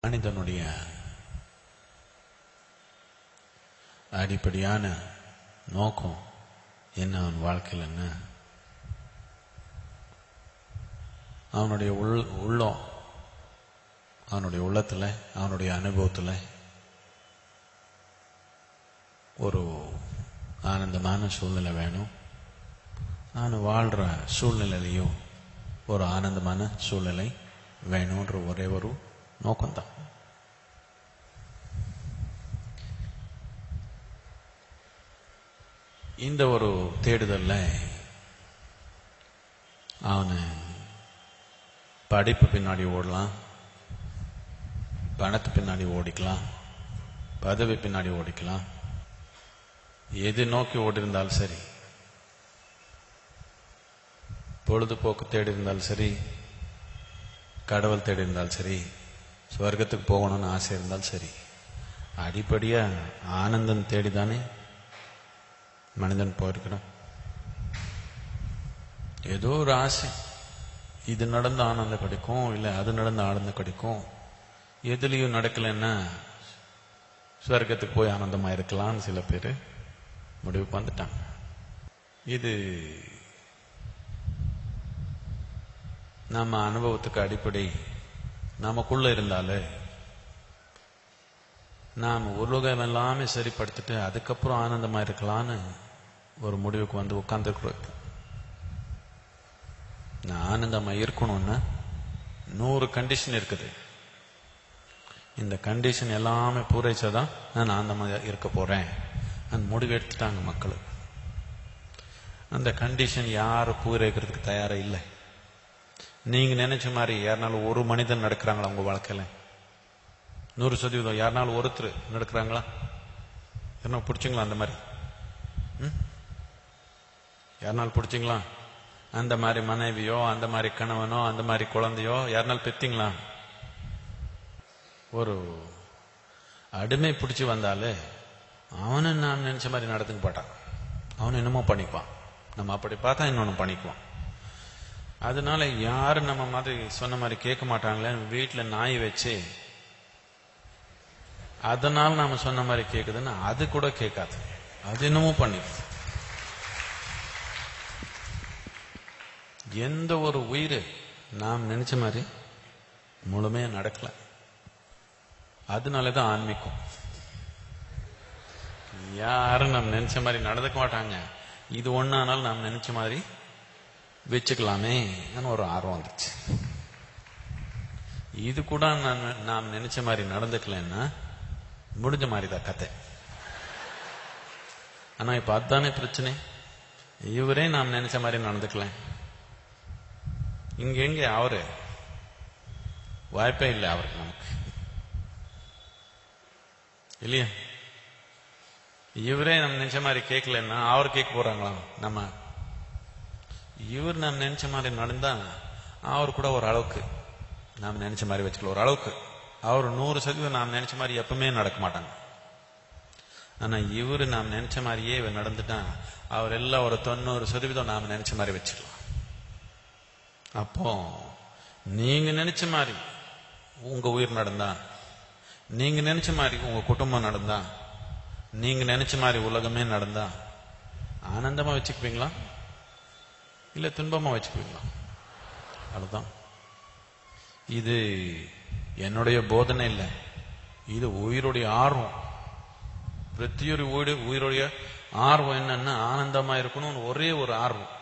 மனிதனுடைய அடிப்படையான நோக்கம் என்ன, அவன் வாழ்க்கையில் என்ன, அவனுடைய உள்ளம், அவனுடைய உள்ளத்தில், அவனுடைய அனுபவத்தில் ஒரு ஆனந்தமான சூழ்நிலை வேணும். நான் வாழ்கிற சூழ்நிலையிலையும் ஒரு ஆனந்தமான சூழ்நிலை வேணுன்ற ஒரே ஒரு நோக்கம்தான். இந்த ஒரு தேடுதல்ல அவனு படிப்பு பின்னாடி ஓடலாம், பணத்து பின்னாடி ஓடிக்கலாம், பதவி பின்னாடி ஓடிக்கலாம், எது நோக்கி ஓடி இருந்தாலும் சரி, பொழுதுபோக்கு தேடி இருந்தாலும் சரி, கடவுள் தேடி இருந்தாலும் சரி, சொர்க்கத்துக்கு போகணும்னு ஆசை இருந்தாலும் சரி, அடிப்படையா ஆனந்தம் தேடிதானே மனிதன் போயிருக்கிறான். ஏதோ ஒரு ஆசை, இது நடந்து ஆனந்தம் கிடைக்கும், இல்லை அது நடந்து ஆனந்தம் கிடைக்கும், எதுலையும் நடக்கலைன்னா சொர்க்கத்துக்கு போய் ஆனந்தமா இருக்கலாம்னு சில பேர் முடிவுக்கு வந்துட்டாங்க. இது நம்ம அனுபவத்துக்கு அடிப்படை நமக்குள்ள இருந்தாலே நாம் உலகம் எல்லாமே சரிப்படுத்திட்டு அதுக்கப்புறம் ஆனந்தமா இருக்கலான்னு ஒரு முடிவுக்கு வந்து உட்கார்ந்துருக்கிறது. நான் ஆனந்தமா இருக்கணும்னா 100 கண்டிஷன் இருக்குது. இந்த கண்டிஷன் எல்லாமே பூரைச்சாதான் நான் ஆனந்தமா இருக்க போறேன் அந்த முடிவு எடுத்துட்டாங்க மக்கள். அந்த கண்டிஷன் யாரும் பூரைக்கிறதுக்கு தயாரா இல்லை. நீங்க நினைச்ச மாதிரி யாருனாலும் ஒரு மனிதன் நடக்கிறாங்களா உங்க வாழ்க்கையில? 100% யாருனாலும் ஒருத்தர் நடக்கிறாங்களா? யாருனாலும் பிடிச்சிங்களா அந்த மாதிரி? யாருனாலும் பிடிச்சிங்களா? அந்த மாதிரி மனைவியோ, அந்த மாதிரி கணவனோ, அந்த மாதிரி குழந்தையோ யாருனாலும் பெத்தீங்களா? ஒரு அடிமை பிடிச்சி வந்தாலே அவனு நான் நினைச்ச மாதிரி நடந்துக்க மாட்டான். அவனு என்னமோ பண்ணிக்குவான். நம்ம அப்படி பார்த்தா இன்னொன்னு பண்ணிக்குவான். அதனால யாரும் நம்ம மாதிரி சொன்ன மாதிரி கேட்க மாட்டாங்களே, வீட்டுல நாய் வச்சு அதனால நாம சொன்ன மாதிரி கேக்குதுன்னு அது கூட கேட்காது, அது என்னமோ பண்ணிக்குது. எந்த ஒரு உயிர் நாம் நினைச்ச மாதிரி முழுமையா நடக்கல. அதனாலதான் ஆன்மீகம். யாரும் நம்ம நினைச்ச மாதிரி நடந்துக்க மாட்டாங்க. இது ஒன்னானாலும் நாம் நினைச்ச மாதிரி வச்சுக்கலாமே ஒரு ஆர்வம் வந்துச்சு. இது கூட நாம் நினைச்ச மாதிரி நடந்துக்கலன்னா முடிஞ்ச மாதிரிதான் கதை. ஆனா இப்ப அதுதானே பிரச்சனை. இவரே நாம் நினைச்ச மாதிரி நடந்துக்கல, இங்க எங்க அவரு வாய்ப்பே இல்லை அவருக்கு நமக்கு இல்லையா? இவரே நம்ம நினைச்ச மாதிரி கேட்கலன்னா அவர் கேட்க போறாங்களா? நம்ம இவர் நாம் நினைச்ச மாதிரி நடந்தா அவர் கூட ஒரு அளவுக்கு நாம் நினைச்ச மாதிரி வச்சுக்கல. ஒரு அளவுக்கு அவர் 100% நாம் நினைச்ச மாதிரி எப்பவுமே நடக்க மாட்டாங்க. ஆனா இவரு நாம் நினைச்ச மாதிரியே நடந்துட்டா அவர் எல்லாம் ஒரு 90% நாம் நினைச்ச மாதிரி வச்சுக்கலாம். அப்போ நீங்க நினைச்ச மாதிரி உங்க உயிர் நடந்தா, நீங்க நினைச்ச மாதிரி உங்க குடும்பம் நடந்தா, நீங்க நினைச்ச மாதிரி உலகமே நடந்தா ஆனந்தமா வச்சுக்குவீங்களா இல்ல துன்பமா வச்சுக்குவீங்களா? அதுதான். இது என்னுடைய போதனை இல்லை, இது உயிருடைய ஆர்வம். பிரத்தியொரு உயிருடைய ஆர்வம் என்னன்னா ஆனந்தமா இருக்கணும்னு ஒரே ஒரு ஆர்வம்.